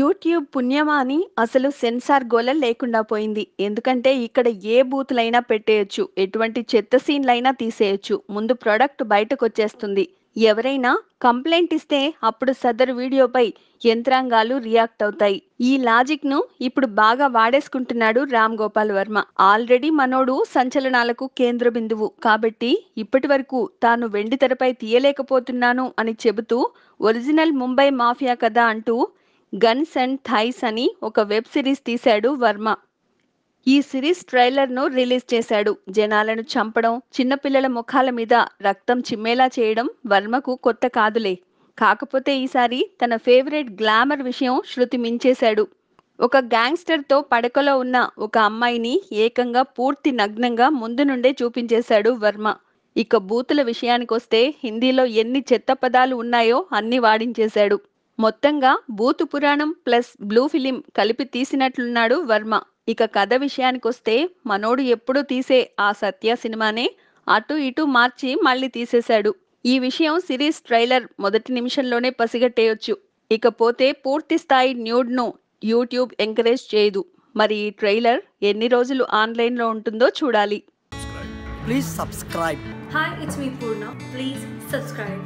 YouTube పుణ్యమా అని అసలు సెన్సార్ గోల లేకుండా పోయింది. ఎందుకంటే ఇక్కడ ఏ బూతులైనా పెట్టేయొచ్చు. ఎటువంటి చెత్త సీన్‌లైనా తీసేయొచ్చు. ముందు ప్రొడక్ట్ బయటకొచ్చేస్తుంది. ఎవరైనా కంప్లెయింట్ ఇస్తే అప్పుడు సదరు వీడియోపై యంత్రాంగాలు రియాక్ట్ అవుతాయి. ఈ లాజిక్‌ను ఇప్పుడు బాగా వాడేసుకుంటున్నాడు రామ్ గోపాల్ వర్మ. ఆల్రెడీ మనోడు సంచలనాలకు కేంద్ర బిందువు. కాబట్టి ఇప్పటివరకు తాను వెండితెరపై తీయలేకపోతున్నాను అని చెబుతూ ఒరిజినల్ ముంబై మాఫియా కథ అంటూ గన్స్ అండ్ థైస్ అని ఒక వెబ్ సిరీస్ తీశాడు వర్మ. ఈ సిరీస్ ట్రైలర్‌ను రిలీజ్ చేశాడు. జనాలను చంపడం, చిన్నపిల్లల ముఖాల మీద రక్తం చిమ్మేలా చేయడం వర్మకు కొత్త కాదులే. కాకపోతే ఈసారి తన ఫేవరెట్ గ్లామర్ విషయం శృతి మించేశాడు. ఒక గ్యాంగ్‌స్టర్‌తో పడకలో ఉన్న ఒక అమ్మాయిని ఏకంగా పూర్తి నగ్నంగా ముందు నుండే చూపించేశాడు వర్మ. ఇక బూతుల విషయానికొస్తే హిందీలో ఎన్ని చెత్త పదాలు ఉన్నాయో అన్నీ వాడించేశాడు. మొత్తంగా బూతు పురాణం ప్లస్ బ్లూ ఫిలిం కలిపి తీసినట్లున్నాడు వర్మ. ఇక కథ విషయానికొస్తే మనోడు ఎప్పుడూ తీసే ఆ సత్య సినిమానే అటు ఇటు మార్చి మళ్ళీ తీసేశాడు. ఈ విషయం సిరీస్ ట్రైలర్ మొదటి నిమిషంలోనే పసిగట్టేయొచ్చు. ఇకపోతే పూర్తి స్థాయి న్యూడ్‌ను యూట్యూబ్ ఎంకరేజ్ చేయదు. మరి ఈ ట్రైలర్ ఎన్ని రోజులు ఆన్‌లైన్‌లో ఉంటుందో చూడాలి. Please subscribe. Hi, it's me Purna. Please subscribe.